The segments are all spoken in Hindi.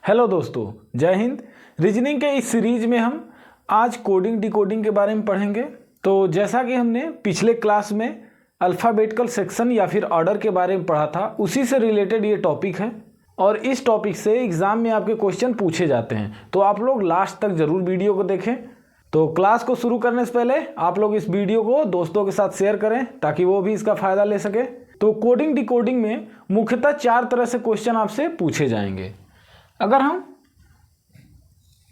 हेलो दोस्तों, जय हिंद। रीजनिंग के इस सीरीज में हम आज कोडिंग डिकोडिंग के बारे में पढ़ेंगे। तो जैसा कि हमने पिछले क्लास में अल्फ़ाबेटिकल सेक्शन या फिर ऑर्डर के बारे में पढ़ा था, उसी से रिलेटेड ये टॉपिक है और इस टॉपिक से एग्ज़ाम में आपके क्वेश्चन पूछे जाते हैं। तो आप लोग लास्ट तक ज़रूर वीडियो को देखें। तो क्लास को शुरू करने से पहले आप लोग इस वीडियो को दोस्तों के साथ शेयर करें ताकि वो भी इसका फ़ायदा ले सके। तो कोडिंग डिकोडिंग में मुख्यतः 4 तरह से क्वेश्चन आपसे पूछे जाएंगे। अगर हम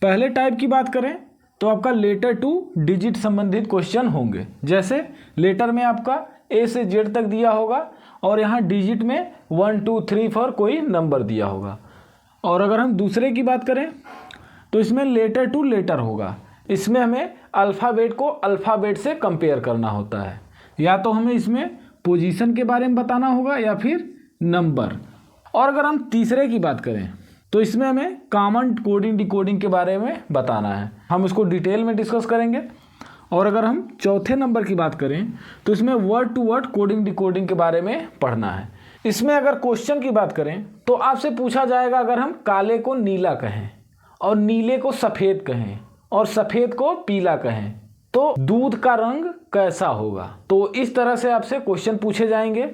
पहले टाइप की बात करें तो आपका लेटर टू डिजिट संबंधित क्वेश्चन होंगे। जैसे लेटर में आपका ए से जेड तक दिया होगा और यहाँ डिजिट में 1 2 3 4 कोई नंबर दिया होगा। और अगर हम दूसरे की बात करें तो इसमें लेटर टू लेटर होगा। इसमें हमें अल्फ़ाबेट को अल्फ़ाबेट से कंपेयर करना होता है। या तो हमें इसमें पोजीशन के बारे में बताना होगा या फिर नंबर। और अगर हम तीसरे की बात करें तो इसमें हमें कॉमन कोडिंग डिकोडिंग के बारे में बताना है। हम इसको डिटेल में डिस्कस करेंगे। और अगर हम चौथे नंबर की बात करें तो इसमें word to word coding decoding के बारे में पढ़ना है। इसमें अगर क्वेश्चन की बात करें तो आपसे पूछा जाएगा, अगर हम काले को नीला कहें और नीले को सफ़ेद कहें और सफ़ेद को पीला कहें तो दूध का रंग कैसा होगा। तो इस तरह से आपसे क्वेश्चन पूछे जाएंगे।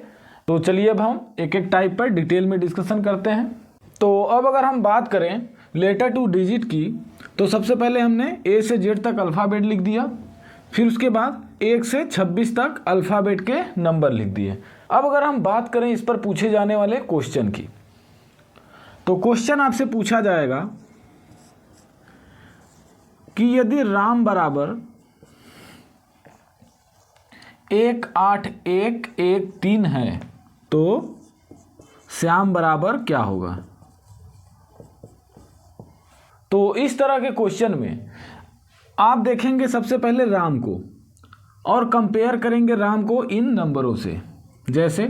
तो चलिए अब हम एक एक टाइप पर डिटेल में डिस्कशन करते हैं। तो अब अगर हम बात करें लेटर टू डिजिट की तो सबसे पहले हमने ए से जेड तक अल्फ़ाबेट लिख दिया। फिर उसके बाद 1 से 26 तक अल्फ़ाबेट के नंबर लिख दिए। अब अगर हम बात करें इस पर पूछे जाने वाले क्वेश्चन की तो क्वेश्चन आपसे पूछा जाएगा कि यदि राम बराबर 1 8 1 1 3 है तो श्याम बराबर क्या होगा। तो इस तरह के क्वेश्चन में आप देखेंगे सबसे पहले राम को और कंपेयर करेंगे राम को इन नंबरों से। जैसे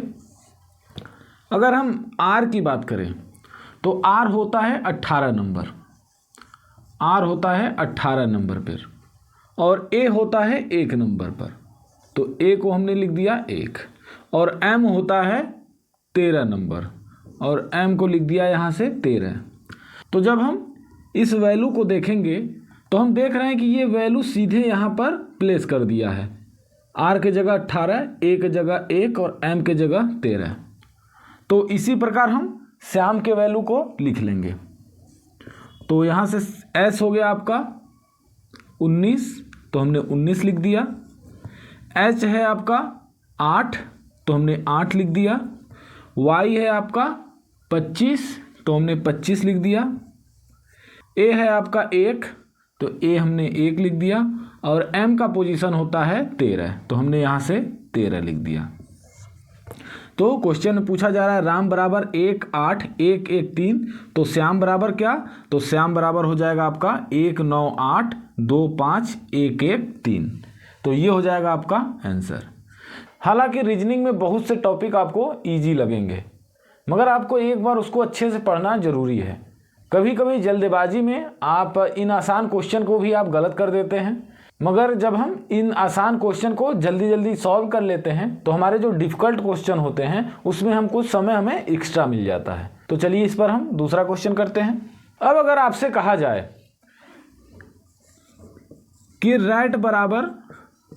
अगर हम आर की बात करें तो आर होता है 18 नंबर, आर होता है 18 नंबर पर और ए होता है 1 नंबर पर। तो ए को हमने लिख दिया 1 और एम होता है 13 नंबर और एम को लिख दिया यहाँ से 13। तो जब हम इस वैल्यू को देखेंगे तो हम देख रहे हैं कि ये वैल्यू सीधे यहाँ पर प्लेस कर दिया है। आर के जगह 18, ए के जगह 1 और एम के जगह 13। तो इसी प्रकार हम श्याम के वैल्यू को लिख लेंगे। तो यहाँ से एस हो गया आपका 19, तो हमने 19 लिख दिया। एच है आपका 8, तो हमने 8 लिख दिया। वाई है आपका 25, तो हमने 25 लिख दिया। ए है आपका 1, तो ए हमने 1 लिख दिया और एम का पोजीशन होता है 13, तो हमने यहाँ से 13 लिख दिया। तो क्वेश्चन में पूछा जा रहा है राम बराबर 1 8 1 1 3 तो श्याम बराबर क्या। तो श्याम बराबर हो जाएगा आपका 1 9 8 2 5 1 1 3। तो ये हो जाएगा आपका आंसर। हालांकि रीजनिंग में बहुत से टॉपिक आपको ईजी लगेंगे मगर आपको एक बार उसको अच्छे से पढ़ना जरूरी है। कभी कभी जल्दबाजी में आप इन आसान क्वेश्चन को भी आप गलत कर देते हैं, मगर जब हम इन आसान क्वेश्चन को जल्दी जल्दी सॉल्व कर लेते हैं तो हमारे जो डिफ़िकल्ट क्वेश्चन होते हैं उसमें हम कुछ समय हमें एक्स्ट्रा मिल जाता है। तो चलिए इस पर हम दूसरा क्वेश्चन करते हैं। अब अगर आपसे कहा जाए कि रैट बराबर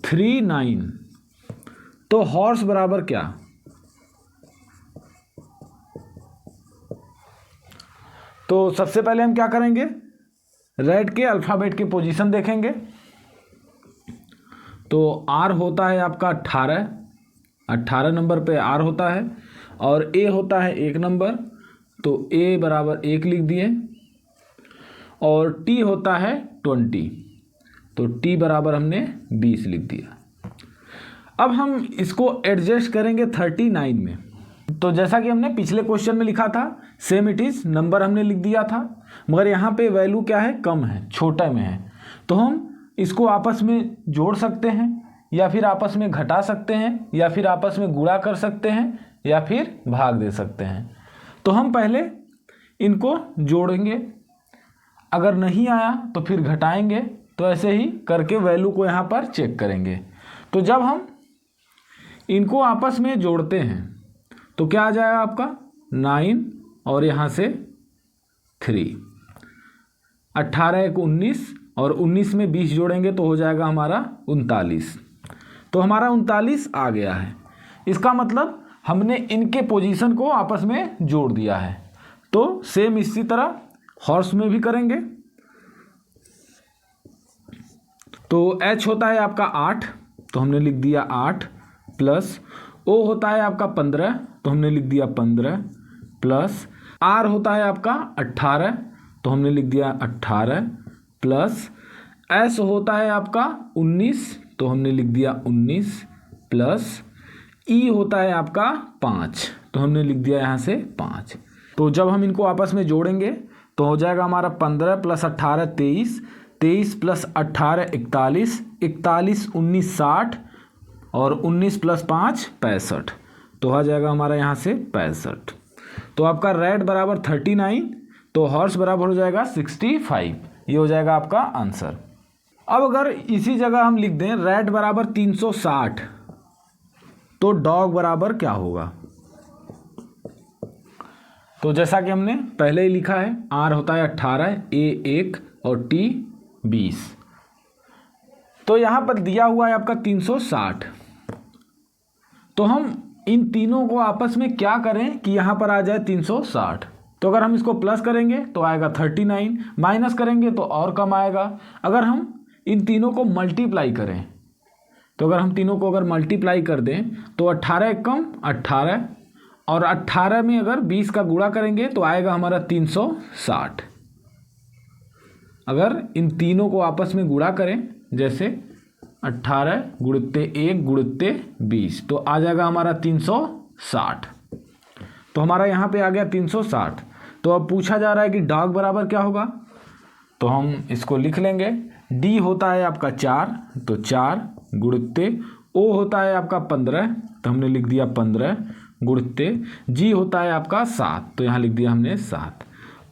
3 9 तो हॉर्स बराबर क्या। तो सबसे पहले हम क्या करेंगे, रैट के अल्फ़ाबेट के पोजीशन देखेंगे। तो आर होता है आपका 18 नंबर पे आर होता है और ए होता है 1 नंबर, तो ए बराबर 1 लिख दिए। और टी होता है 20, तो टी बराबर हमने 20 लिख दिया। अब हम इसको एडजस्ट करेंगे 39 में। तो जैसा कि हमने पिछले क्वेश्चन में लिखा था सेम इट इज़, नंबर हमने लिख दिया था मगर यहाँ पे वैल्यू क्या है, कम है, छोटा में है। तो हम इसको आपस में जोड़ सकते हैं या फिर आपस में घटा सकते हैं या फिर आपस में गुणा कर सकते हैं या फिर भाग दे सकते हैं। तो हम पहले इनको जोड़ेंगे, अगर नहीं आया तो फिर घटाएंगे। तो ऐसे ही करके वैल्यू को यहाँ पर चेक करेंगे। तो जब हम इनको आपस में जोड़ते हैं तो क्या आ जाएगा आपका 9 और यहाँ से 3। 18 एक 19 और 19 में 20 जोड़ेंगे तो हो जाएगा हमारा 39। तो हमारा 39 आ गया है। इसका मतलब हमने इनके पोजीशन को आपस में जोड़ दिया है। तो सेम इसी तरह हॉर्स में भी करेंगे। तो H होता है आपका 8, तो हमने लिख दिया 8 प्लस O होता है आपका 15, तो हमने लिख दिया 15 प्लस R होता है आपका 18, तो हमने लिख दिया 18 प्लस S होता है आपका 19, तो हमने लिख दिया 19 प्लस E होता है आपका 5, तो हमने लिख दिया यहाँ से 5। तो जब हम इनको आपस में जोड़ेंगे तो हो जाएगा हमारा 15 प्लस 18 23, 23 प्लस 18 41, 41 19 60 और 19 प्लस 5 65। तो आ जाएगा हमारा यहाँ से 65। तो आपका रेड बराबर 39, तो हॉर्स बराबर हो जाएगा 65। ये हो जाएगा आपका आंसर। अब अगर इसी जगह हम लिख दें रेड बराबर 360, तो डॉग बराबर क्या होगा? तो जैसा कि हमने पहले ही लिखा है, आर होता है 18, ए 1 और टी 20। तो यहाँ पर दिया हुआ है आपका 360। तो हम इन तीनों को आपस में क्या करें कि यहाँ पर आ जाए 360। तो अगर हम इसको प्लस करेंगे तो आएगा 39, माइनस करेंगे तो और कम आएगा। अगर हम इन तीनों को मल्टीप्लाई करें, तो अगर हम तीनों को अगर मल्टीप्लाई कर दें तो 18 कम 18 और 18 में अगर 20 का गुणा करेंगे तो आएगा हमारा 360। अगर इन तीनों को आपस में गुणा करें, जैसे 18 गुणित्ते 1 गुणित्ते 20, तो आ जाएगा हमारा 360। तो हमारा यहाँ पे आ गया 360। तो अब पूछा जा रहा है कि डॉग बराबर क्या होगा, तो हम इसको लिख लेंगे। डी होता है आपका 4, तो 4 गुणित्ते ओ होता है आपका 15, तो हमने लिख दिया 15 गुणित्ते जी होता है आपका 7, तो यहाँ लिख दिया हमने 7।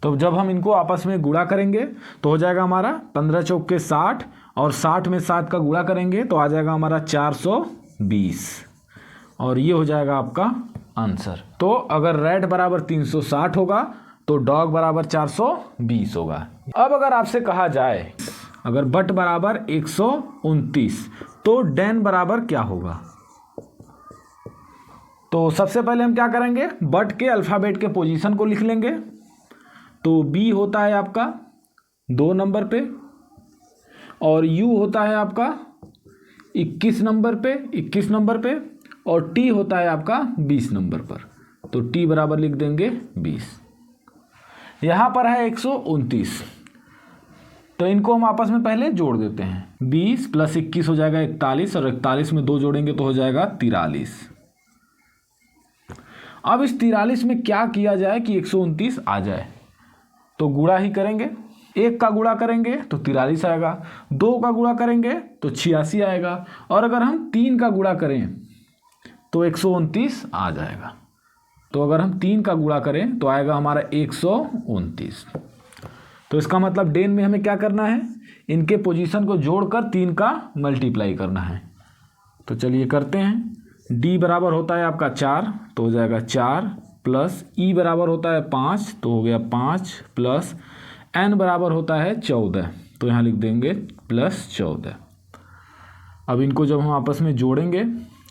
तो जब हम इनको आपस में गुणा करेंगे तो हो जाएगा हमारा 15 चौक के 60 और 60 में 7 का गुणा करेंगे तो आ जाएगा हमारा 420 और ये हो जाएगा आपका आंसर। तो अगर रेड बराबर 360 होगा तो डॉग बराबर 420 होगा। अब अगर आपसे कहा जाए अगर बट बराबर 129 तो डेन बराबर क्या होगा, तो सबसे पहले हम क्या करेंगे, बट के अल्फ़ाबेट के पोजीशन को लिख लेंगे। तो बी होता है आपका 2 नंबर पे और यू होता है आपका 21 नंबर पे और टी होता है आपका 20 नंबर पर। तो टी बराबर लिख देंगे 20। यहाँ पर है 129, तो इनको हम आपस में पहले जोड़ देते हैं। 20 प्लस 21 हो जाएगा 41 और 41 में 2 जोड़ेंगे तो हो जाएगा 43। अब इस 43 में क्या किया जाए कि 129 आ जाए, तो गुणा ही करेंगे। 1 का गुणा करेंगे तो 43 आएगा, 2 का गुणा करेंगे तो 86 आएगा और अगर हम 3 का गुणा करें तो 129 आ जाएगा। तो अगर हम 3 का गुणा करें तो आएगा हमारा 129। तो इसका मतलब डेन में हमें क्या करना है, इनके पोजीशन को जोड़कर 3 का मल्टीप्लाई करना है। तो चलिए करते हैं। डी बराबर होता है आपका 4, तो हो जाएगा 4 प्लस ई बराबर होता है 5, तो हो गया 5 प्लस एन बराबर होता है 14, तो यहाँ लिख देंगे प्लस 14। अब इनको जब हम आपस में जोड़ेंगे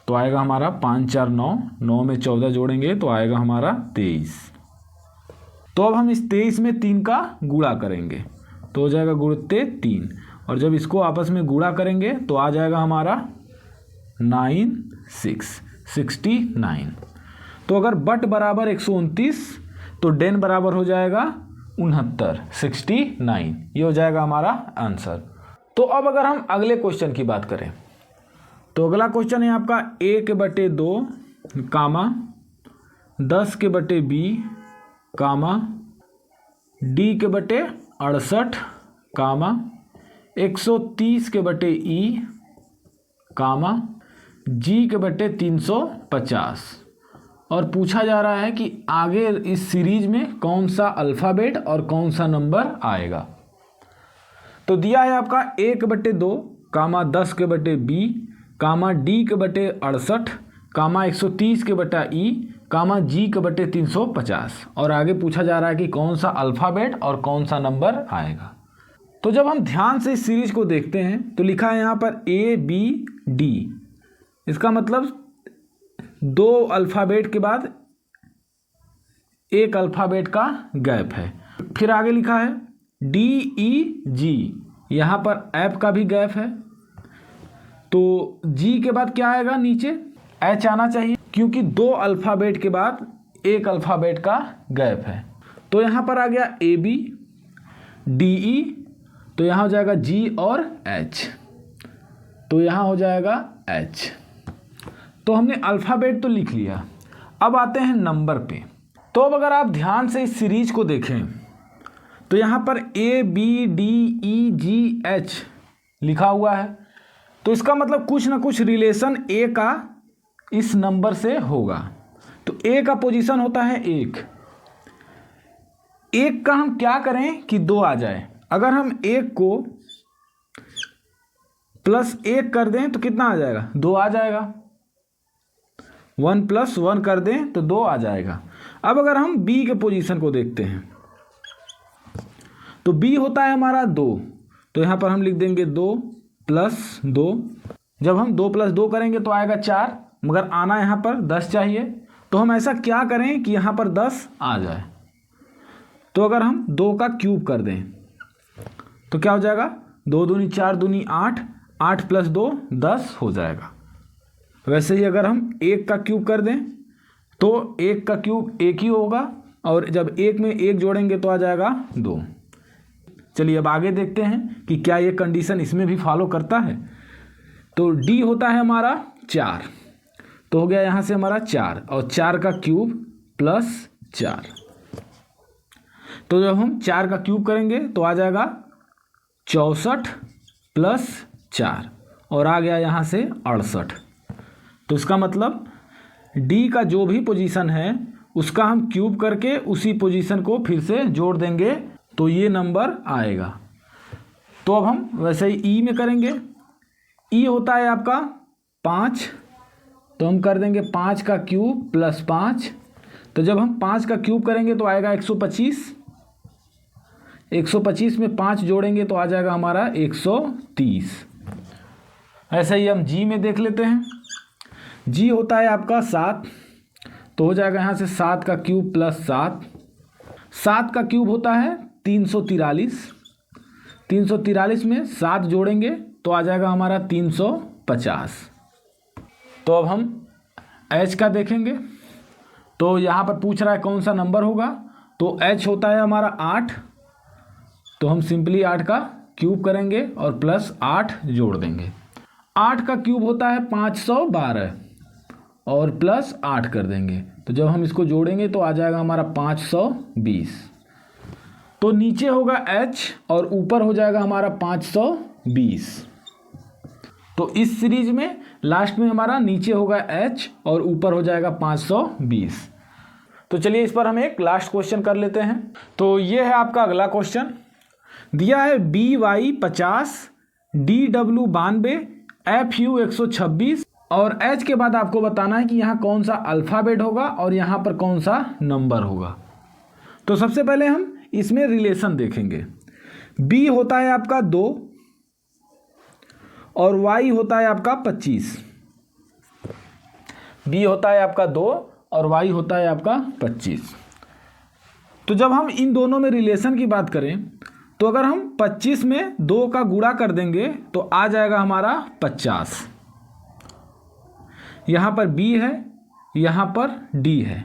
तो आएगा हमारा 5 4 9, 9 में 14 जोड़ेंगे तो आएगा हमारा 23। तो अब हम इस 23 में 3 का गुणा करेंगे तो हो जाएगा गुणित्ते 3 और जब इसको आपस में गुणा करेंगे तो आ जाएगा हमारा 69। तो अगर बट बराबर 129 तो डेन बराबर हो जाएगा 69। ये हो जाएगा हमारा आंसर। तो अब अगर हम अगले क्वेश्चन की बात करें तो अगला क्वेश्चन है आपका 1/2 कामा 10/b कामा d/68 कामा 130/e कामा g/350 और पूछा जा रहा है कि आगे इस सीरीज में कौन सा अल्फ़ाबेट और कौन सा नंबर आएगा। तो दिया है आपका 1/2 कामा 10/b कामा d/68 कामा 130/e कामा g/350 और आगे पूछा जा रहा है कि कौन सा अल्फ़ाबेट और कौन सा नंबर आएगा। तो जब हम ध्यान से इस सीरीज को देखते हैं तो लिखा है यहाँ पर ABD, इसका मतलब 2 अल्फ़ाबेट के बाद एक अल्फ़ाबेट का गैप है। फिर आगे लिखा है DEG, यहाँ पर ऐप का भी गैप है। तो G के बाद क्या आएगा, नीचे H आना चाहिए, क्योंकि 2 अल्फ़ाबेट के बाद एक अल्फ़ाबेट का गैप है। तो यहाँ पर आ गया AB, DE, तो यहाँ हो जाएगा G और H, तो यहाँ हो जाएगा H। तो हमने अल्फ़ाबेट तो लिख लिया, अब आते हैं नंबर पे। तो अब अगर आप ध्यान से इस सीरीज को देखें तो यहाँ पर ABDEGH लिखा हुआ है, तो इसका मतलब कुछ ना कुछ रिलेशन A का इस नंबर से होगा। तो A का पोजीशन होता है 1, 1 का हम क्या करें कि 2 आ जाए। अगर हम 1 को +1 कर दें तो कितना आ जाएगा, 2 आ जाएगा। 1 + 1 कर दें तो 2 आ जाएगा। अब अगर हम B के पोजीशन को देखते हैं तो B होता है हमारा 2, तो यहाँ पर हम लिख देंगे 2 + 2। जब हम 2 + 2 करेंगे तो आएगा 4, मगर आना यहाँ पर 10 चाहिए। तो हम ऐसा क्या करें कि यहाँ पर 10 आ जाए। तो अगर हम 2 का क्यूब कर दें तो क्या हो जाएगा, 2 दूनी 4 दूनी 8, 8 + 2 10 हो जाएगा। वैसे ही अगर हम 1 का क्यूब कर दें तो 1 का क्यूब 1 ही होगा, और जब 1 में 1 जोड़ेंगे तो आ जाएगा 2। चलिए अब आगे देखते हैं कि क्या ये कंडीशन इसमें भी फॉलो करता है। तो D होता है हमारा 4, तो हो गया यहाँ से हमारा 4, और 4 का क्यूब +4। तो जब हम 4 का क्यूब करेंगे तो आ जाएगा 64 + 4, और आ गया यहाँ से 68। तो इसका मतलब D का जो भी पोजीशन है उसका हम क्यूब करके उसी पोजीशन को फिर से जोड़ देंगे तो ये नंबर आएगा। तो अब हम वैसे ही E में करेंगे। E होता है आपका 5, तो हम कर देंगे 5 का क्यूब +5। तो जब हम 5 का क्यूब करेंगे तो आएगा 125, 125 में 5 जोड़ेंगे तो आ जाएगा हमारा 130। ऐसे ही हम G में देख लेते हैं। G होता है आपका 7, तो हो जाएगा यहाँ से 7 का क्यूब +7। 7 का क्यूब होता है 343, 343 में 7 जोड़ेंगे तो आ जाएगा हमारा 350। तो अब हम H का देखेंगे। तो यहाँ पर पूछ रहा है कौन सा नंबर होगा, तो H होता है हमारा 8, तो हम सिंपली 8 का क्यूब करेंगे और +8 जोड़ देंगे। 8 का क्यूब होता है 512, और +8 कर देंगे। तो जब हम इसको जोड़ेंगे तो आ जाएगा हमारा 520। तो नीचे होगा H और ऊपर हो जाएगा हमारा 520। तो इस सीरीज में लास्ट में हमारा नीचे होगा H और ऊपर हो जाएगा 520। तो चलिए इस पर हम एक लास्ट क्वेश्चन कर लेते हैं। तो ये है आपका अगला क्वेश्चन। दिया है BY 50, DW 92, FU 126, और H के बाद आपको बताना है कि यहाँ कौन सा अल्फ़ाबेट होगा और यहाँ पर कौन सा नंबर होगा। तो सबसे पहले हम इसमें रिलेशन देखेंगे। B होता है आपका 2 और Y होता है आपका 25। B होता है आपका 2 और Y होता है आपका 25। तो जब हम इन दोनों में रिलेशन की बात करें तो अगर हम 25 में 2 का गुणा कर देंगे तो आ जाएगा हमारा 50। यहाँ पर B है, यहाँ पर D है।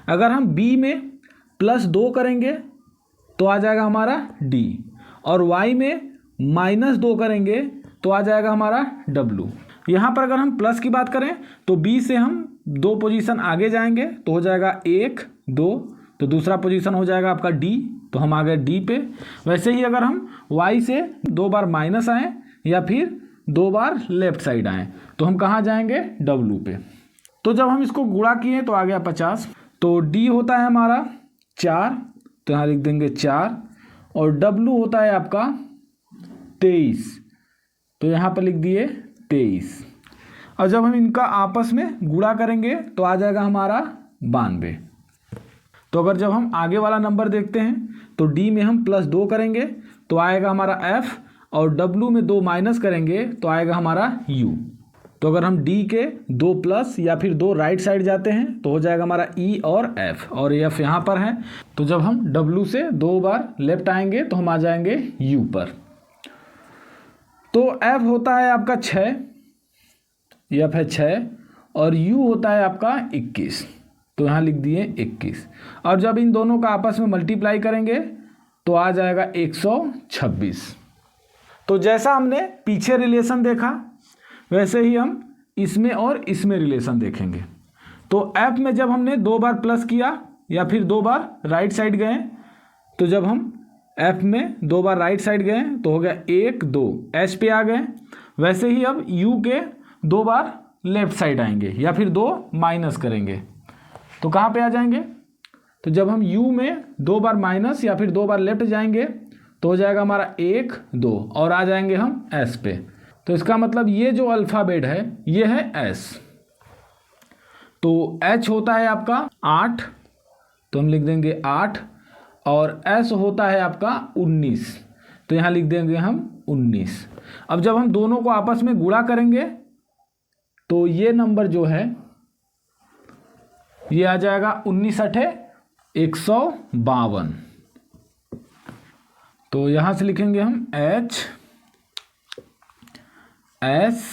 अगर हम B में +2 करेंगे तो आ जाएगा हमारा D, और Y में -2 करेंगे तो आ जाएगा हमारा W। यहाँ पर अगर हम प्लस की बात करें तो B से हम 2 पोजीशन आगे जाएंगे तो हो जाएगा 1 2, तो दूसरा पोजीशन हो जाएगा आपका D, तो हम आ गए D पे। वैसे ही अगर हम Y से 2 बार माइनस आएँ या फिर 2 बार लेफ्ट साइड आएँ तो हम कहाँ जाएंगे, W पे। तो जब हम इसको गुणा किए तो आ गया 50। तो D होता है हमारा 4, तो यहाँ लिख देंगे 4, और W होता है आपका 23, तो यहाँ पर लिख दिए 23। और जब हम इनका आपस में गुणा करेंगे तो आ जाएगा हमारा 92। तो अगर जब हम आगे वाला नंबर देखते हैं तो डी में हम +2 करेंगे तो आएगा हमारा एफ, और डब्ल्यू में 2 माइनस करेंगे तो आएगा हमारा यू। तो अगर हम डी के 2 प्लस या फिर 2 राइट साइड जाते हैं तो हो जाएगा हमारा ई और एफ, और एफ यहाँ पर है। तो जब हम डब्ल्यू से 2 बार लेफ्ट आएंगे तो हम आ जाएंगे यू पर। तो एफ होता है आपका 6, एफ है 6, और यू होता है आपका 21, तो यहाँ लिख दिए 21। और जब इन दोनों का आपस में मल्टीप्लाई करेंगे तो आ जाएगा 126। तो जैसा हमने पीछे रिलेशन देखा वैसे ही हम इसमें और इसमें रिलेशन देखेंगे। तो एफ में जब हमने 2 बार प्लस किया या फिर 2 बार राइट साइड गए, तो जब हम एफ में 2 बार राइट साइड गए तो हो गया 1 2, एच पे आ गए। वैसे ही अब यू के 2 बार लेफ्ट साइड आएंगे या फिर 2 माइनस करेंगे तो कहाँ पे आ जाएंगे। तो जब हम यू में 2 बार माइनस या फिर 2 बार लेफ्ट जाएंगे तो हो जाएगा हमारा 1 2, और आ जाएंगे हम एस पे। तो इसका मतलब ये जो अल्फ़ाबेट है ये है एस। तो एच होता है आपका 8, तो हम लिख देंगे 8, और एस होता है आपका 19, तो यहाँ लिख देंगे हम 19। अब जब हम दोनों को आपस में गुणा करेंगे तो ये नंबर जो है ये आ जाएगा 19 8 152। तो यहाँ से लिखेंगे हम एच एस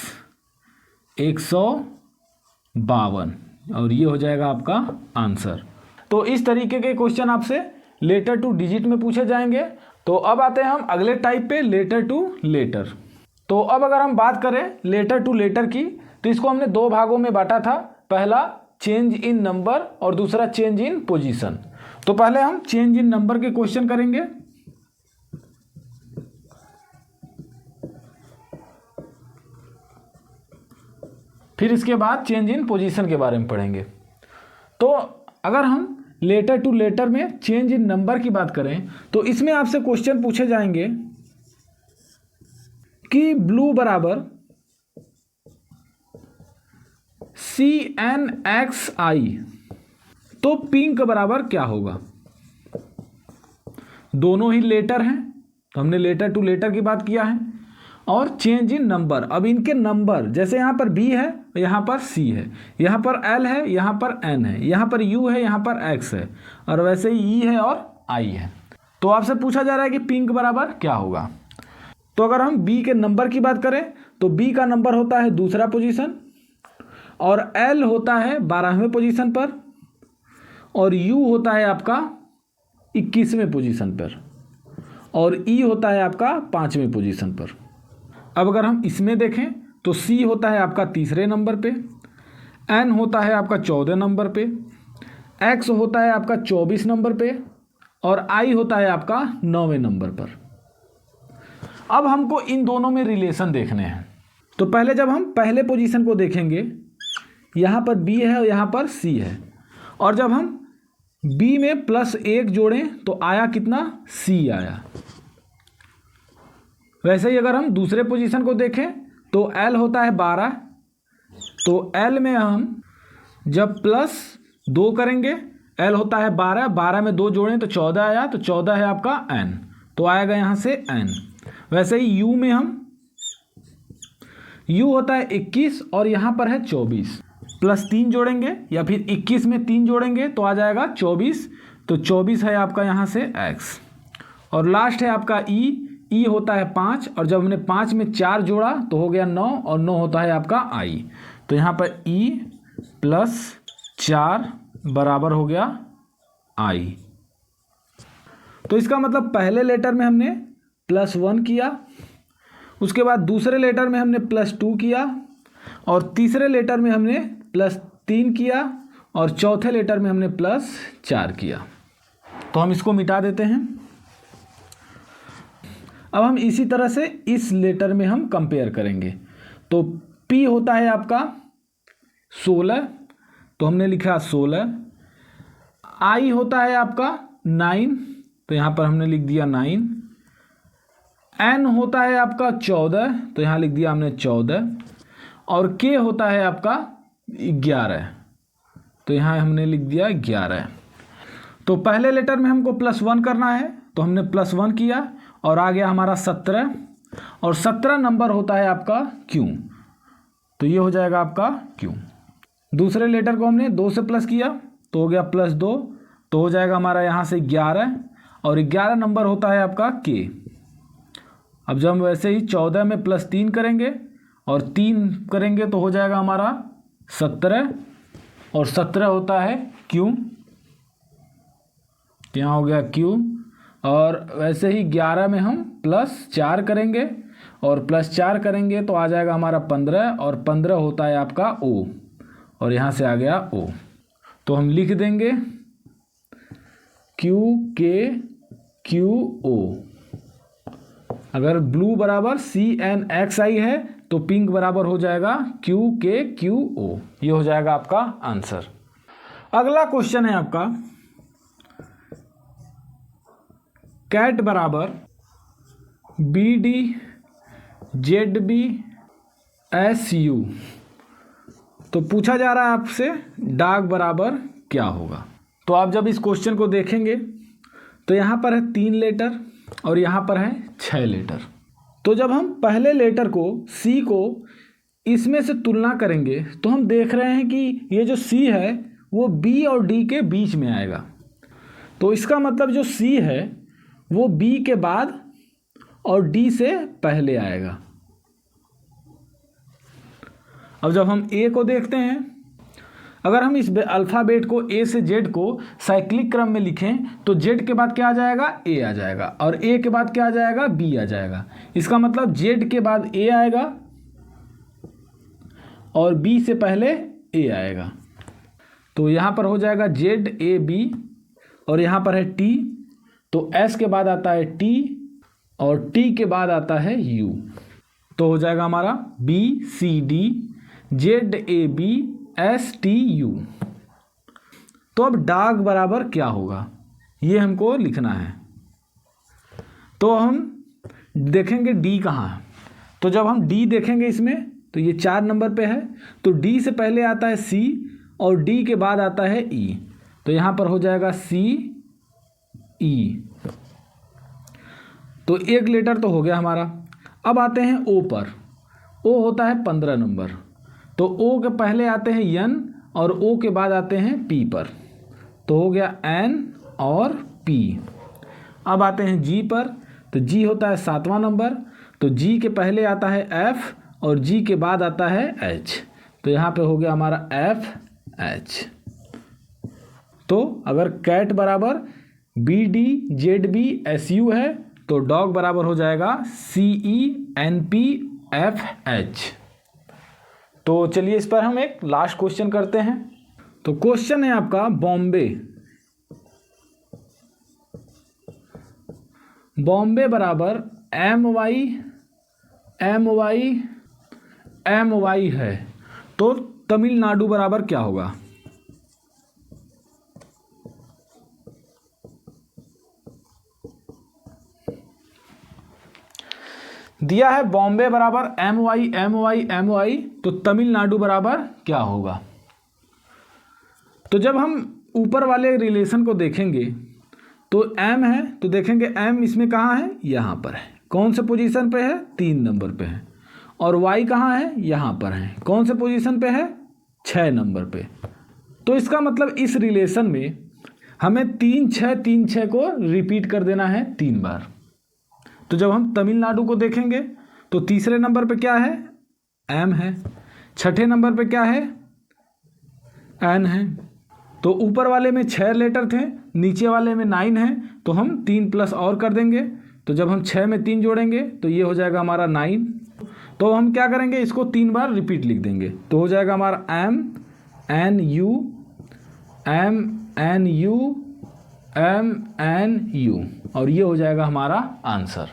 152, और ये हो जाएगा आपका आंसर। तो इस तरीके के क्वेश्चन आपसे लेटर टू डिजिट में पूछे जाएंगे। तो अब आते हैं हम अगले टाइप पे, लेटर टू लेटर। तो अब अगर हम बात करें लेटर टू लेटर की, तो इसको हमने 2 भागों में बांटा था। पहला चेंज इन नंबर और दूसरा चेंज इन पोजीशन। तो पहले हम चेंज इन नंबर के क्वेश्चन करेंगे। फिर इसके बाद चेंज इन पोजीशन के बारे में पढ़ेंगे। तो अगर हम लेटर टू लेटर में चेंज इन नंबर की बात करें तो इसमें आपसे क्वेश्चन पूछे जाएंगे कि ब्लू बराबर CNXI, तो पिंक बराबर क्या होगा। दोनों ही लेटर हैं तो हमने लेटर टू लेटर की बात किया है। और चेंज इन नंबर, अब इनके नंबर जैसे यहाँ पर B है, यहाँ पर C है, यहाँ पर L है, यहाँ पर N है, यहाँ पर U है, यहाँ पर X है, और वैसे ही E है और I है। तो आपसे पूछा जा रहा है कि पिंक बराबर क्या होगा। तो अगर हम B के नंबर की बात करें तो B का नंबर होता है 2रा पोजीशन, और L होता है 12वें पोजीशन पर, और U होता है आपका 21वें पोजीशन पर, और E होता है आपका 5वें पोजीशन पर। अब अगर हम इसमें देखें तो C होता है आपका 3रे नंबर पे, N होता है आपका 14 नंबर पे, X होता है आपका 24 नंबर पे, और I होता है आपका 9वें नंबर पर। अब हमको इन दोनों में रिलेशन देखने हैं। तो पहले जब हम पहले पोजीशन को देखेंगे, यहाँ पर B है और यहाँ पर C है, और जब हम B में +1 जोड़ें तो आया कितना, C आया। वैसे ही अगर हम दूसरे पोजीशन को देखें तो L होता है 12, तो L में हम जब +2 करेंगे, L होता है 12, 12 में 2 जोड़ें तो 14 आया, तो 14 है आपका N, तो आएगा यहाँ से N। वैसे ही U में हम, U होता है 21 और यहाँ पर है 24, +3 जोड़ेंगे या फिर 21 में 3 जोड़ेंगे तो आ जाएगा 24, तो 24 है आपका यहाँ से X। और लास्ट है आपका E होता है 5, और जब हमने 5 में 4 जोड़ा तो हो गया 9, और 9 होता है आपका I। तो यहाँ पर E + 4 बराबर हो गया I। तो इसका मतलब पहले लेटर में हमने +1 किया, उसके बाद दूसरे लेटर में हमने +2 किया, और तीसरे लेटर में हमने +3 किया, और चौथे लेटर में हमने +4 किया। तो हम इसको मिटा देते हैं। अब हम इसी तरह से इस लेटर में हम कंपेयर करेंगे। तो P होता है आपका 16, तो हमने लिखा 16। I होता है आपका 9, तो यहाँ पर हमने लिख दिया 9। N होता है आपका 14, तो यहाँ लिख दिया हमने 14। और K होता है आपका 11, तो यहाँ हमने लिख दिया 11। तो पहले लेटर में हमको +1 करना है, तो हमने +1 किया और आ गया हमारा 17, और 17 नंबर होता है आपका क्यू, तो ये हो जाएगा आपका क्यू। दूसरे लेटर को हमने 2 से प्लस किया तो हो गया +2, तो हो जाएगा हमारा यहाँ से 11, और 11 नंबर होता है आपका के। अब जब हम वैसे ही 14 में +3 करेंगे और 3 करेंगे तो हो जाएगा हमारा 17, और 17 होता है क्यू, यहाँ हो गया क्यू। और वैसे ही 11 में हम +4 करेंगे और +4 करेंगे तो आ जाएगा हमारा 15, और 15 होता है आपका ओ, और यहाँ से आ गया ओ। तो हम लिख देंगे QKQO। अगर ब्लू बराबर CNXI है तो पिंक बराबर हो जाएगा QKQO। ये हो जाएगा आपका आंसर। अगला क्वेश्चन है आपका कैट बराबर BDZBSU। तो पूछा जा रहा है आपसे डॉग बराबर क्या होगा। तो आप जब इस क्वेश्चन को देखेंगे तो यहाँ पर है 3 लेटर और यहाँ पर है 6 लेटर। तो जब हम पहले लेटर को सी को इसमें से तुलना करेंगे तो हम देख रहे हैं कि ये जो सी है वो बी और डी के बीच में आएगा। तो इसका मतलब जो सी है वो बी के बाद और डी से पहले आएगा। अब जब हम ए को देखते हैं, अगर हम इस अल्फ़ाबेट को ए से जेड को साइक्लिक क्रम में लिखें तो जेड के बाद क्या आ जाएगा, ए आ जाएगा, और ए के बाद क्या आ जाएगा, बी आ जाएगा। इसका मतलब जेड के बाद ए आएगा और बी से पहले ए आएगा। तो यहाँ पर हो जाएगा ZAB, और यहाँ पर है T, तो S के बाद आता है T और T के बाद आता है U। तो हो जाएगा हमारा BCDZABSTU। तो अब डॉग बराबर क्या होगा ये हमको लिखना है। तो हम देखेंगे D कहाँ है। तो जब हम D देखेंगे इसमें तो ये 4 नंबर पे है, तो D से पहले आता है C और D के बाद आता है E। तो यहाँ पर हो जाएगा CE। तो एक लेटर तो हो गया हमारा। अब आते हैं O पर। O होता है 15 नंबर, तो O के पहले आते हैं N और O के बाद आते हैं P पर, तो हो गया N और P। अब आते हैं G पर, तो G होता है 7वां नंबर, तो G के पहले आता है F और G के बाद आता है H। तो यहाँ पे हो गया हमारा FH। तो अगर कैट बराबर BDZBSU है तो डॉग बराबर हो जाएगा CENPFH। तो चलिए इस पर हम एक लास्ट क्वेश्चन करते हैं। तो क्वेश्चन है आपका बॉम्बे। बॉम्बे बराबर MY है, तो तमिलनाडु बराबर क्या होगा। दिया है बॉम्बे बराबर MY, तो तमिलनाडु बराबर क्या होगा। तो जब हम ऊपर वाले रिलेशन को देखेंगे तो M है, तो देखेंगे M इसमें कहाँ है, यहाँ पर है। कौन से पोजीशन पे है, 3 नंबर पे है। और Y कहाँ है, यहाँ पर है। कौन से पोजीशन पे है, 6 नंबर पे। तो इसका मतलब इस रिलेशन में हमें 3 6 को रिपीट कर देना है 3 बार। तो जब हम तमिलनाडु को देखेंगे तो तीसरे नंबर पे क्या है, M है। छठे नंबर पे क्या है, N है। तो ऊपर वाले में 6 लेटर थे, नीचे वाले में 9 है, तो हम 3 प्लस और कर देंगे। तो जब हम 6 में 3 जोड़ेंगे तो ये हो जाएगा हमारा 9। तो हम क्या करेंगे, इसको 3 बार रिपीट लिख देंगे। तो हो जाएगा हमारा MNU, और ये हो जाएगा हमारा आंसर।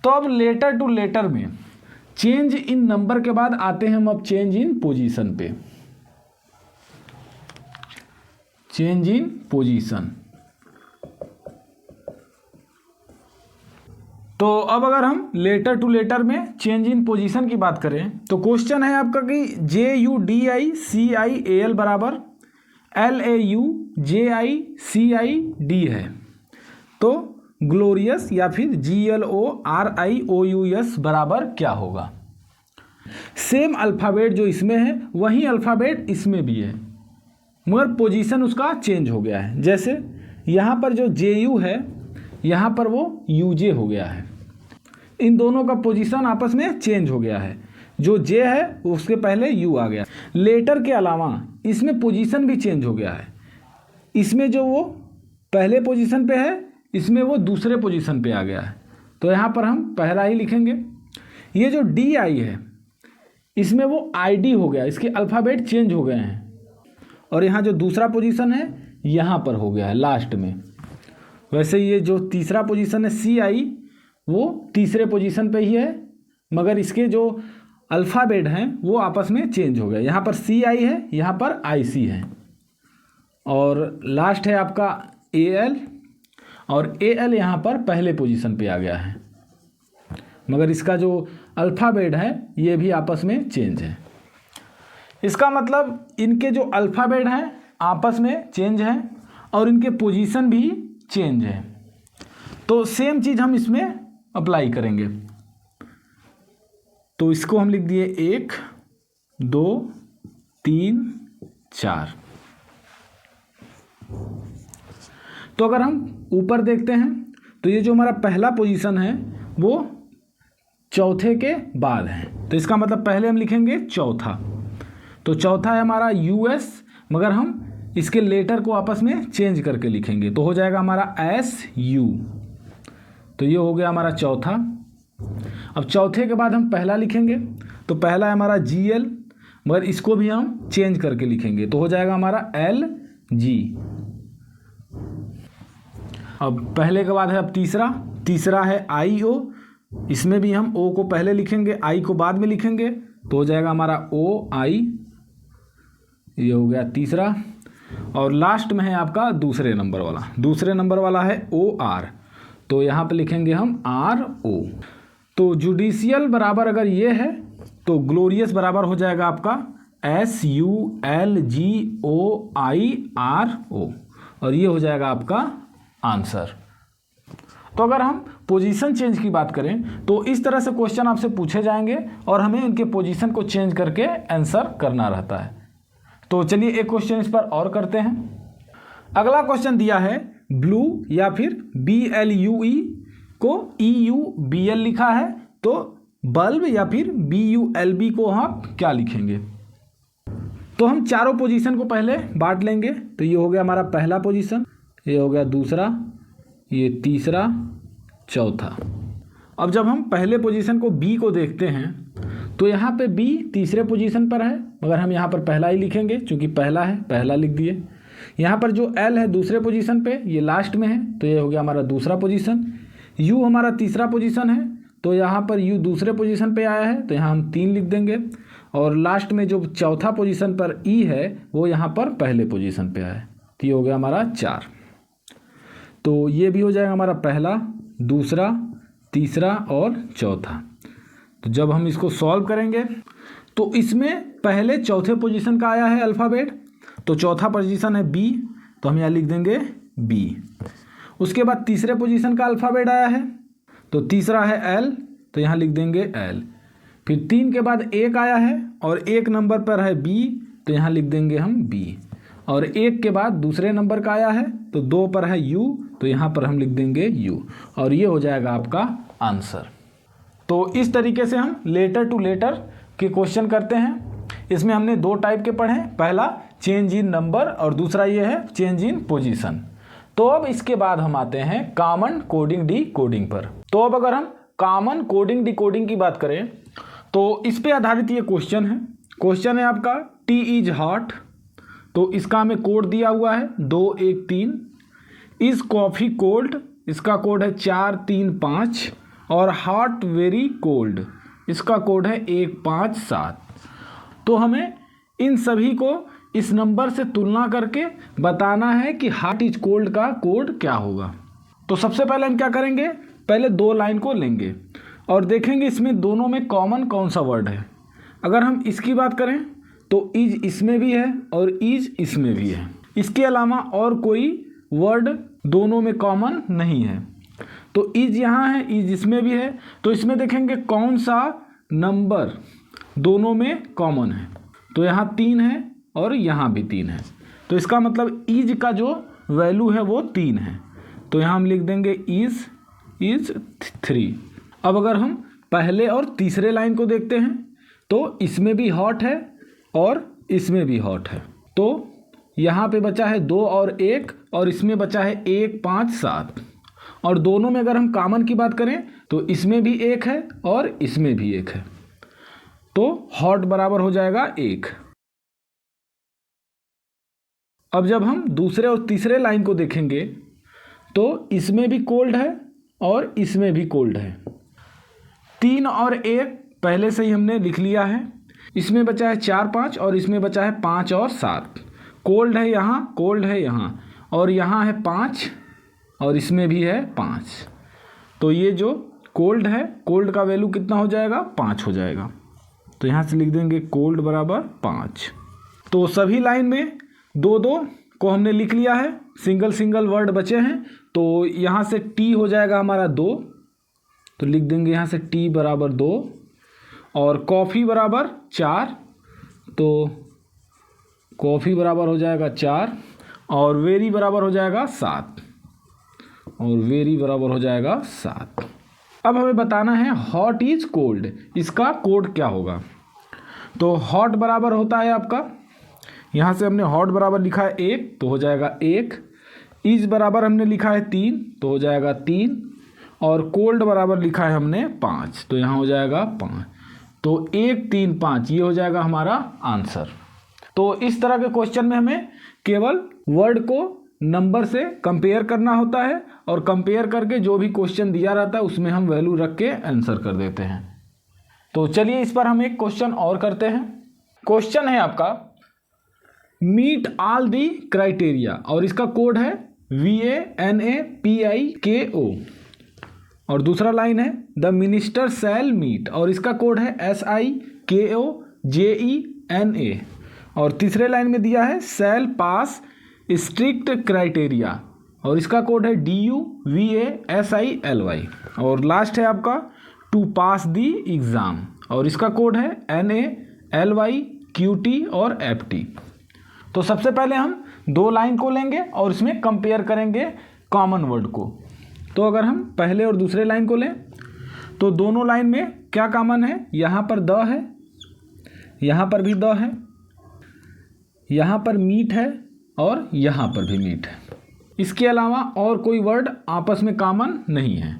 तो अब लेटर टू लेटर में चेंज इन नंबर के बाद आते हैं हम अब चेंज इन पोजीशन पे। Change in position. तो अब अगर हम लेटर टू लेटर में चेंज इन पोजीशन की बात करें तो क्वेश्चन है आपका कि JUDICIAL बराबर LAUJICID है। तो ग्लोरियस या फिर GLORIOUS बराबर क्या होगा। सेम अल्फ़ाबेट जो इसमें है वही अल्फ़ाबेट इसमें भी है, मगर पोजीशन उसका चेंज हो गया है। जैसे यहाँ पर जो JU है यहाँ पर वो UJ हो गया है। इन दोनों का पोजीशन आपस में चेंज हो गया है। जो J है उसके पहले U आ गया। लेटर के अलावा इसमें पोजीशन भी चेंज हो गया है। इसमें जो वो पहले पोजीशन पे है, इसमें वो दूसरे पोजीशन पे आ गया है। तो यहाँ पर हम पहला ही लिखेंगे। ये जो DI है इसमें वो ID हो गया, इसके अल्फ़ाबेट चेंज हो गए हैं। और यहाँ जो दूसरा पोजीशन है यहाँ पर हो गया है लास्ट में। वैसे ये जो तीसरा पोजीशन है CI वो तीसरे पोजीशन पे ही है, मगर इसके जो अल्फ़ाबेट हैं वो आपस में चेंज हो गए। यहाँ पर CI है, यहाँ पर IC है। और लास्ट है आपका AL, और AL यहाँ पर पहले पोजीशन पे आ गया है, मगर इसका जो अल्फ़ाबेट है ये भी आपस में चेंज है। इसका मतलब इनके जो अल्फ़ाबेट हैं आपस में चेंज हैं और इनके पोजीशन भी चेंज है। तो सेम चीज़ हम इसमें अप्लाई करेंगे। तो इसको हम लिख दिए 1 2 3 4। तो अगर हम ऊपर देखते हैं तो ये जो हमारा पहला पोजीशन है वो चौथे के बाद है। तो इसका मतलब पहले हम लिखेंगे चौथा। तो चौथा है हमारा US, मगर हम इसके लेटर को आपस में चेंज करके लिखेंगे तो हो जाएगा हमारा SU। तो ये हो गया हमारा चौथा। अब चौथे के बाद हम पहला लिखेंगे तो पहला है हमारा GL, मगर इसको भी हम चेंज करके लिखेंगे तो हो जाएगा हमारा LG। अब पहले के बाद है अब तीसरा है IO। इसमें भी हम O को पहले लिखेंगे, I को बाद में लिखेंगे तो हो जाएगा हमारा OI। ये हो गया तीसरा। और लास्ट में है आपका दूसरे नंबर वाला है OR, तो यहाँ पे लिखेंगे हम RO। तो जुडिशियल बराबर अगर ये है तो ग्लोरियस बराबर हो जाएगा आपका SULGOIRO, और ये हो जाएगा आपका आंसर। तो अगर हम पोजीशन चेंज की बात करें तो इस तरह से क्वेश्चन आपसे पूछे जाएंगे और हमें इनके पोजीशन को चेंज करके आंसर करना रहता है। तो चलिए एक क्वेश्चन इस पर और करते हैं। अगला क्वेश्चन दिया है ब्लू या फिर BLUE को EUBL लिखा है, तो बल्ब या फिर BULB को हम क्या लिखेंगे। तो हम चारों पोजीशन को पहले बांट लेंगे। तो ये हो गया हमारा पहला पोजीशन, ये हो गया दूसरा, ये तीसरा, चौथा। अब जब हम पहले पोजीशन को B को देखते हैं तो यहाँ पे B तीसरे पोजीशन पर है, मगर हम यहाँ पर पहला ही लिखेंगे क्योंकि पहला है, पहला लिख दिए। यहाँ पर जो L है दूसरे पोजीशन पे, ये लास्ट में है तो ये हो गया हमारा दूसरा पोजीशन। U हमारा तीसरा पोजीशन है तो यहाँ पर U दूसरे पोजीशन पे आया है तो यहाँ हम 3 लिख देंगे। और लास्ट में जो चौथा पोजीशन पर E है वो यहाँ पर पहले पोजीशन पे आया है तो ये हो गया हमारा 4। तो ये भी हो जाएगा हमारा पहला, दूसरा, तीसरा और चौथा। तो जब हम इसको सॉल्व करेंगे तो इसमें पहले चौथे पोजीशन का आया है अल्फ़ाबेट, तो चौथा पोजीशन है B, तो हम यहाँ लिख देंगे B। उसके बाद तीसरे पोजीशन का अल्फ़ाबेट आया है तो तीसरा है L, तो यहाँ लिख देंगे L। फिर 3 के बाद 1 आया है और 1 नंबर पर है B, तो यहाँ लिख देंगे हम B। और 1 के बाद दूसरे नंबर का आया है तो 2 पर है U, तो यहाँ पर हम लिख देंगे U, और ये हो जाएगा आपका आंसर। तो इस तरीके से हम लेटर टू लेटर के क्वेश्चन करते हैं। इसमें हमने 2 टाइप के पढ़े, पहला चेंज इन नंबर और दूसरा ये है चेंज इन पोजीशन। तो अब इसके बाद हम आते हैं कॉमन कोडिंग डी कोडिंग पर। तो अब अगर हम कॉमन कोडिंग डी कोडिंग की बात करें तो इस पे आधारित ये क्वेश्चन है आपका टी इज हॉट, तो इसका हमें कोड दिया हुआ है 213। इज कॉफ़ी कोल्ड, इसका कोड है 435। और हॉट वेरी कोल्ड, इसका कोड है 157। तो हमें इन सभी को इस नंबर से तुलना करके बताना है कि हॉट इज कोल्ड का कोड क्या होगा। तो सबसे पहले हम क्या करेंगे, पहले 2 लाइन को लेंगे और देखेंगे इसमें दोनों में कॉमन कौन सा वर्ड है। अगर हम इसकी बात करें तो इज इसमें भी है और इज इसमें भी है। इसके अलावा और कोई वर्ड दोनों में कॉमन नहीं है। तो इज यहाँ है, इज इसमें भी है, तो इसमें देखेंगे कौन सा नंबर दोनों में कॉमन है। तो यहाँ 3 है और यहाँ भी 3 है, तो इसका मतलब इज का जो वैल्यू है वो 3 है। तो यहाँ हम लिख देंगे इज 3। अब अगर हम पहले और तीसरे लाइन को देखते हैं तो इसमें भी हॉट है और इसमें भी हॉट है। तो यहाँ पे बचा है 2 और 1, और इसमें बचा है 1 5 7, और दोनों में अगर हम कॉमन की बात करें तो इसमें भी 1 है और इसमें भी 1 है। तो हॉट बराबर हो जाएगा 1। अब जब हम दूसरे और तीसरे लाइन को देखेंगे तो इसमें भी कोल्ड है और इसमें भी कोल्ड है। 3 और 1 पहले से ही हमने लिख लिया है। इसमें बचा है 4 5 और इसमें बचा है 5 और 7। कोल्ड है यहाँ, कोल्ड है यहाँ, और यहाँ है 5 और इसमें भी है 5। तो ये जो कोल्ड है, कोल्ड का वैल्यू कितना हो जाएगा? 5 हो जाएगा। तो यहाँ से लिख देंगे कोल्ड बराबर 5। तो सभी लाइन में 2-2 को हमने लिख लिया है, सिंगल सिंगल वर्ड बचे हैं। तो यहाँ से टी हो जाएगा हमारा 2, तो लिख देंगे यहाँ से टी बराबर 2, और कॉफ़ी बराबर 4, तो कॉफ़ी बराबर हो जाएगा 4, और वेरी बराबर हो जाएगा 7, और वेरी बराबर हो जाएगा 7। अब हमें बताना है हॉट इज कोल्ड, इसका कोड क्या होगा। तो हॉट बराबर होता है आपका, यहाँ से हमने हॉट बराबर लिखा है 1, तो हो जाएगा 1। इज बराबर हमने लिखा है 3, तो हो जाएगा 3, और कोल्ड बराबर लिखा है हमने 5, तो यहाँ हो जाएगा 5। तो 1 3 5 ये हो जाएगा हमारा आंसर। तो इस तरह के क्वेश्चन में हमें केवल वर्ड को नंबर से कंपेयर करना होता है, और कंपेयर करके जो भी क्वेश्चन दिया रहता है उसमें हम वैल्यू रख के आंसर कर देते हैं। तो चलिए इस पर हम एक क्वेश्चन और करते हैं। क्वेश्चन है आपका मीट ऑल दी क्राइटेरिया, और इसका कोड है VANAPIKO, और दूसरा लाइन है द मिनिस्टर शैल मीट, और इसका कोड है SIKOJENA, और तीसरे लाइन में दिया है शैल पास स्ट्रिक्ट क्राइटेरिया, और इसका कोड है DUVASILY, और लास्ट है आपका टू पास दी एग्ज़ाम, और इसका कोड है NALYQT और FT। तो सबसे पहले हम 2 लाइन को लेंगे और इसमें कंपेयर करेंगे कॉमन वर्ड को। तो अगर हम पहले और दूसरे लाइन को लें तो दोनों लाइन में क्या कॉमन है? यहाँ पर द है, यहाँ पर भी द है, यहाँ पर मीट है और यहाँ पर भी मीट है। इसके अलावा और कोई वर्ड आपस में कॉमन नहीं है।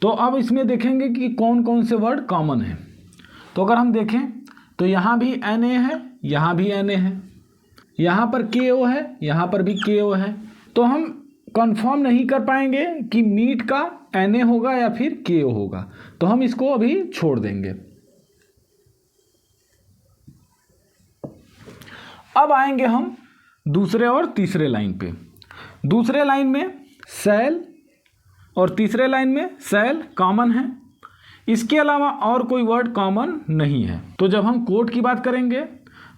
तो अब इसमें देखेंगे कि कौन कौन से वर्ड कॉमन हैं। तो अगर हम देखें तो यहाँ भी NA है, यहाँ भी NA है, यहाँ पर KO है, यहाँ पर भी KO है। तो हम कंफर्म नहीं कर पाएंगे कि मीट का NA होगा या फिर KO होगा, तो हम इसको अभी छोड़ देंगे। अब आएंगे हम दूसरे और तीसरे लाइन पे। दूसरे लाइन में शैल और तीसरे लाइन में शैल कॉमन है, इसके अलावा और कोई वर्ड कॉमन नहीं है। तो जब हम कोड की बात करेंगे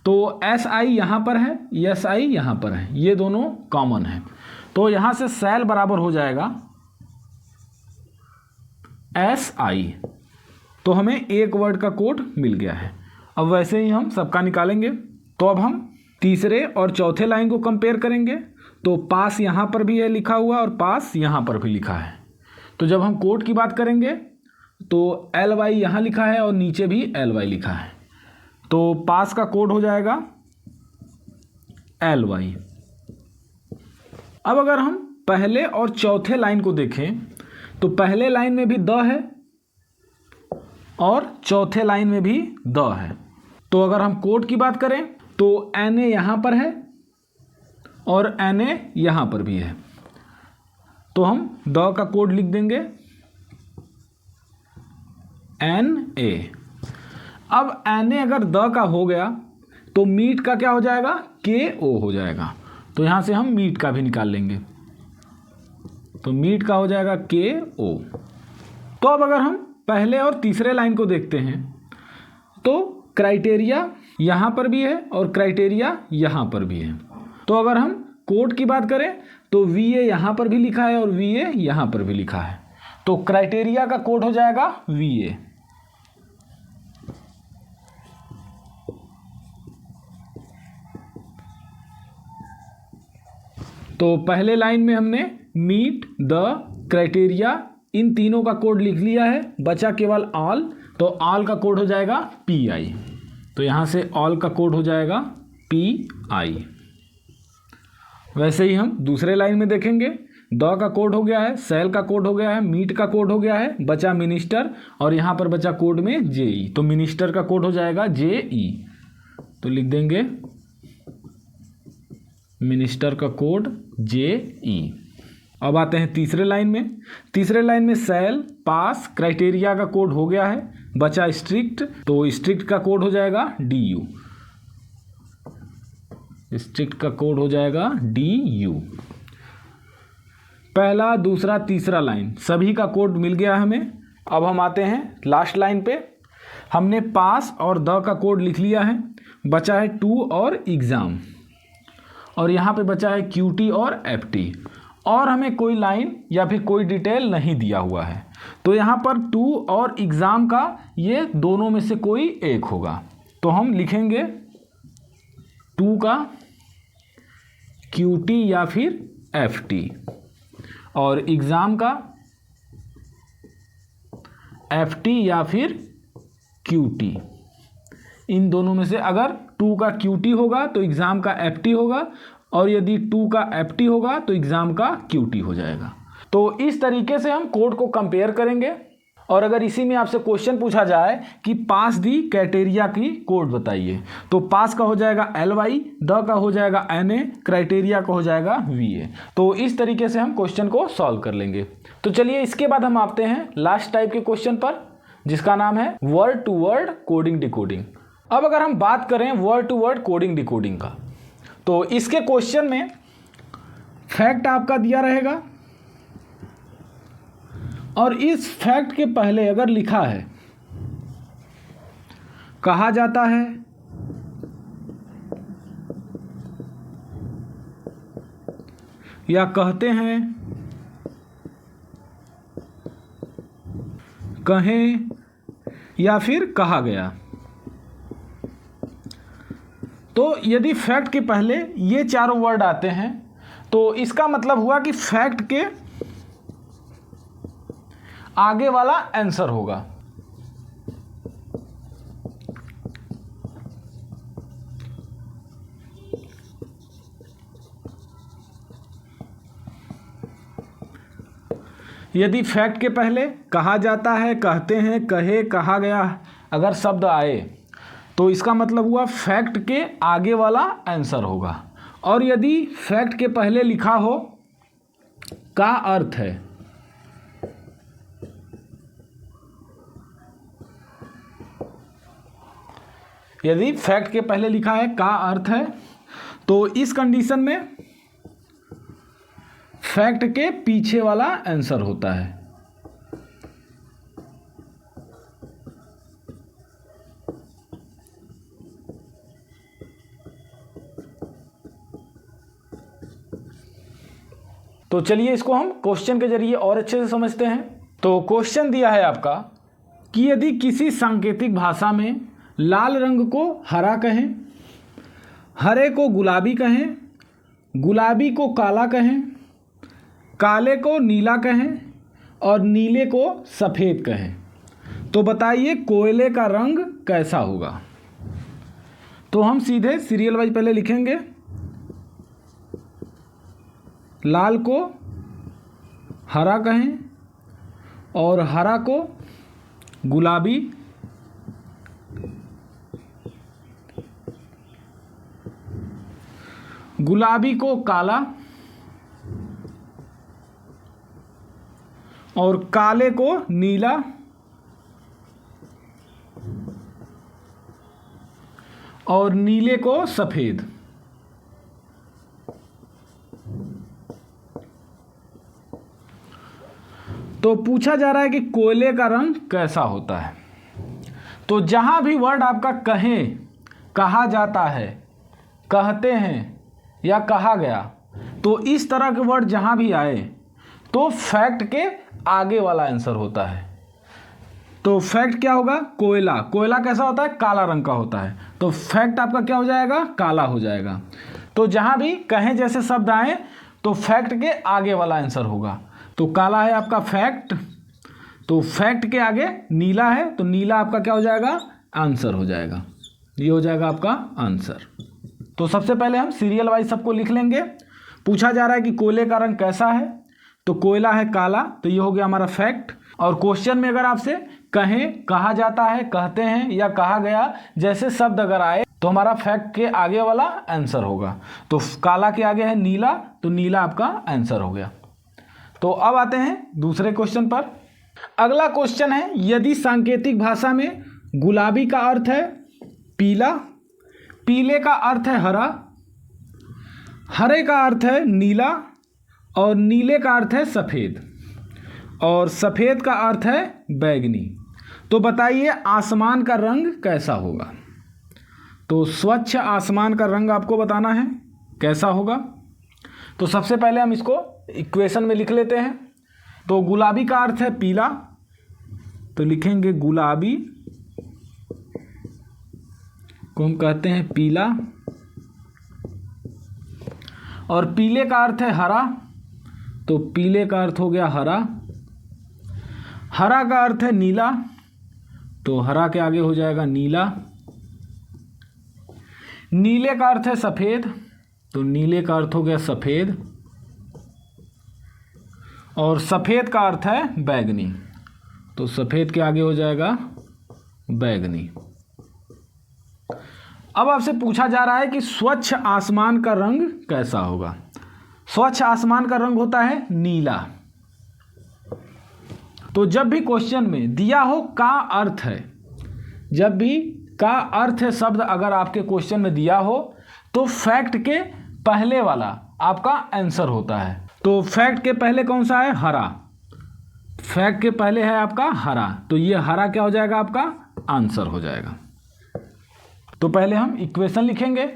तो SI यहाँ पर है, SI यहाँ पर है, ये दोनों कॉमन है। तो यहाँ से शैल बराबर हो जाएगा SI, तो हमें एक वर्ड का कोड मिल गया है। अब वैसे ही हम सबका निकालेंगे। तो अब हम तीसरे और चौथे लाइन को कंपेयर करेंगे। तो पास यहाँ पर भी है लिखा हुआ और पास यहाँ पर भी लिखा है। तो जब हम कोड की बात करेंगे तो LY यहाँ लिखा है और नीचे भी LY लिखा है, तो पास का कोड हो जाएगा LY। अब अगर हम पहले और चौथे लाइन को देखें तो पहले लाइन में भी द है और चौथे लाइन में भी द है। तो अगर हम कोड की बात करें तो NA यहाँ पर है और NA यहाँ पर भी है, तो हम द का कोड लिख देंगे NA। अब NA अगर द का हो गया तो मीट का क्या हो जाएगा? KO हो जाएगा। तो यहाँ से हम मीट का भी निकाल लेंगे, तो मीट का हो जाएगा KO। तो अब अगर हम पहले और तीसरे लाइन को देखते हैं तो क्राइटेरिया यहाँ पर भी है और क्राइटेरिया यहाँ पर भी है। तो अगर हम कोड की बात करें तो VA यहाँ पर भी लिखा है और VA यहाँ पर भी लिखा है, तो क्राइटेरिया का कोड हो जाएगा VA। तो पहले लाइन में हमने मीट द क्राइटेरिया इन तीनों का कोड लिख लिया है, बचा केवल ऑल, तो ऑल का कोड हो जाएगा PI। तो यहाँ से ऑल का कोड हो जाएगा PI। वैसे ही हम दूसरे लाइन में देखेंगे, द का कोड हो गया है, सेल का कोड हो गया है, मीट का कोड हो गया है, बचा मिनिस्टर और यहाँ पर बचा कोड में JE। तो मिनिस्टर का कोड हो जाएगा JE, तो लिख देंगे मिनिस्टर का कोड JE। अब आते हैं तीसरे लाइन में। तीसरे लाइन में सेल पास क्राइटेरिया का कोड हो गया है, बचा स्ट्रिक्ट, तो स्ट्रिक्ट का कोड हो जाएगा DU। स्ट्रिक्ट का कोड हो जाएगा DU। पहला दूसरा तीसरा लाइन सभी का कोड मिल गया हमें। अब हम आते हैं लास्ट लाइन पे। हमने पास और द का कोड लिख लिया है, बचा है टू और एग्ज़ाम, और यहाँ पे बचा है QT और FT, और हमें कोई लाइन या फिर कोई डिटेल नहीं दिया हुआ है। तो यहाँ पर टू और एग्ज़ाम का ये दोनों में से कोई एक होगा, तो हम लिखेंगे टू का QT या फिर FT और एग्ज़ाम का FT या फिर QT। इन दोनों में से अगर टू का QT होगा तो एग्ज़ाम का FT होगा, और यदि टू का FT होगा तो एग्ज़ाम का QT हो जाएगा। तो इस तरीके से हम कोड को कंपेयर करेंगे। और अगर इसी में आपसे क्वेश्चन पूछा जाए कि पास दी क्राइटेरिया की कोड बताइए, तो पास का हो जाएगा LY, द का हो जाएगा NA, क्राइटेरिया का हो जाएगा VA। तो इस तरीके से हम क्वेश्चन को सॉल्व कर लेंगे। तो चलिए इसके बाद हम आते हैं लास्ट टाइप के क्वेश्चन पर, जिसका नाम है word to word coding decoding. अब अगर हम बात करें word to word coding decoding का, तो इसके क्वेश्चन में फैक्ट आपका दिया रहेगा, और इस फैक्ट के पहले अगर लिखा है कहा जाता है, या कहते हैं, कहें, या फिर कहा गया, तो यदि फैक्ट के पहले ये चारों वर्ड आते हैं तो इसका मतलब हुआ कि फैक्ट के आगे वाला आंसर होगा। यदि फैक्ट के पहले कहा जाता है, कहते हैं, कहे, कहा गया अगर शब्द आए तो इसका मतलब हुआ फैक्ट के आगे वाला आंसर होगा। और यदि फैक्ट के पहले लिखा हो का अर्थ है, यदि फैक्ट के पहले लिखा है का अर्थ है, तो इस कंडीशन में फैक्ट के पीछे वाला आंसर होता है। तो चलिए इसको हम क्वेश्चन के जरिए और अच्छे से समझते हैं। तो क्वेश्चन दिया है आपका कि यदि किसी सांकेतिक भाषा में लाल रंग को हरा कहें, हरे को गुलाबी कहें, गुलाबी को काला कहें, काले को नीला कहें और नीले को सफ़ेद कहें, तो बताइए कोयले का रंग कैसा होगा। तो हम सीधे सीरियल वाइज पहले लिखेंगे, लाल को हरा कहें और हरा को गुलाबी, गुलाबी को काला और काले को नीला और नीले को सफ़ेद। तो पूछा जा रहा है कि कोयले का रंग कैसा होता है। तो जहां भी वर्ड आपका कहें, कहा जाता है, कहते हैं या कहा गया, तो इस तरह के वर्ड जहाँ भी आए तो फैक्ट के आगे वाला आंसर होता है। तो फैक्ट क्या होगा? कोयला। कोयला कैसा होता है? काला रंग का होता है। तो फैक्ट आपका क्या हो जाएगा? काला हो जाएगा। तो जहाँ भी कहें जैसे शब्द आए तो फैक्ट के आगे वाला आंसर होगा। तो काला है आपका फैक्ट, तो फैक्ट के आगे नीला है, तो नीला आपका क्या हो जाएगा? आंसर हो जाएगा। ये हो जाएगा आपका आंसर। तो सबसे पहले हम सीरियल वाइज सबको लिख लेंगे। पूछा जा रहा है कि कोयले का रंग कैसा है, तो कोयला है काला, तो ये हो गया हमारा फैक्ट। और क्वेश्चन में अगर आपसे कहें, कहा जाता है, कहते हैं या कहा गया जैसे शब्द अगर आए तो हमारा फैक्ट के आगे वाला आंसर होगा। तो काला के आगे है नीला, तो नीला आपका आंसर हो गया। तो अब आते हैं दूसरे क्वेश्चन पर। अगला क्वेश्चन है, यदि सांकेतिक भाषा में गुलाबी का अर्थ है पीला, पीले का अर्थ है हरा, हरे का अर्थ है नीला और नीले का अर्थ है सफ़ेद और सफ़ेद का अर्थ है बैगनी, तो बताइए आसमान का रंग कैसा होगा? तो स्वच्छ आसमान का रंग आपको बताना है कैसा होगा। तो सबसे पहले हम इसको इक्वेशन में लिख लेते हैं। तो गुलाबी का अर्थ है पीला, तो लिखेंगे गुलाबी को हम कहते हैं पीला, और पीले का अर्थ है हरा, तो पीले का अर्थ हो गया हरा, हरा का अर्थ है नीला, तो हरा के आगे हो जाएगा नीला, नीले का अर्थ है सफ़ेद, तो नीले का अर्थ हो गया सफ़ेद, और सफ़ेद का अर्थ है बैगनी, तो सफ़ेद के आगे हो जाएगा बैगनी। अब आपसे पूछा जा रहा है कि स्वच्छ आसमान का रंग कैसा होगा। स्वच्छ आसमान का रंग होता है नीला। तो जब भी क्वेश्चन में दिया हो का अर्थ है, जब भी का अर्थ है शब्द अगर आपके क्वेश्चन में दिया हो तो फैक्ट के पहले वाला आपका आंसर होता है। तो फैक्ट के पहले कौन सा है? हरा। फैक्ट के पहले है आपका हरा, तो ये हरा क्या हो जाएगा? आपका आंसर हो जाएगा। तो पहले हम इक्वेशन लिखेंगे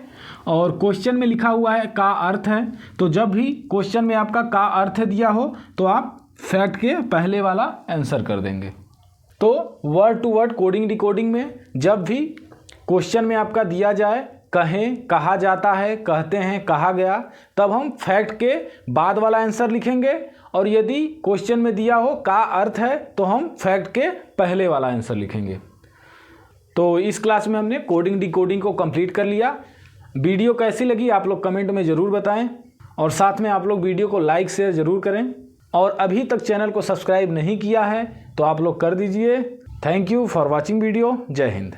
और क्वेश्चन में लिखा हुआ है का अर्थ है, तो जब भी क्वेश्चन में आपका का अर्थ दिया हो तो आप फैक्ट के पहले वाला आंसर कर देंगे। तो word to word coding decoding में जब भी क्वेश्चन में आपका दिया जाए कहें, कहा जाता है, कहते हैं, कहा गया, तब हम फैक्ट के बाद वाला आंसर लिखेंगे, और यदि क्वेश्चन में दिया हो का अर्थ है तो हम फैक्ट के पहले वाला आंसर लिखेंगे। तो इस क्लास में हमने कोडिंग डिकोडिंग को कंप्लीट कर लिया। वीडियो कैसी लगी आप लोग कमेंट में ज़रूर बताएं, और साथ में आप लोग वीडियो को लाइक शेयर ज़रूर करें, और अभी तक चैनल को सब्सक्राइब नहीं किया है तो आप लोग कर दीजिए। Thank you for watching video. जय हिंद।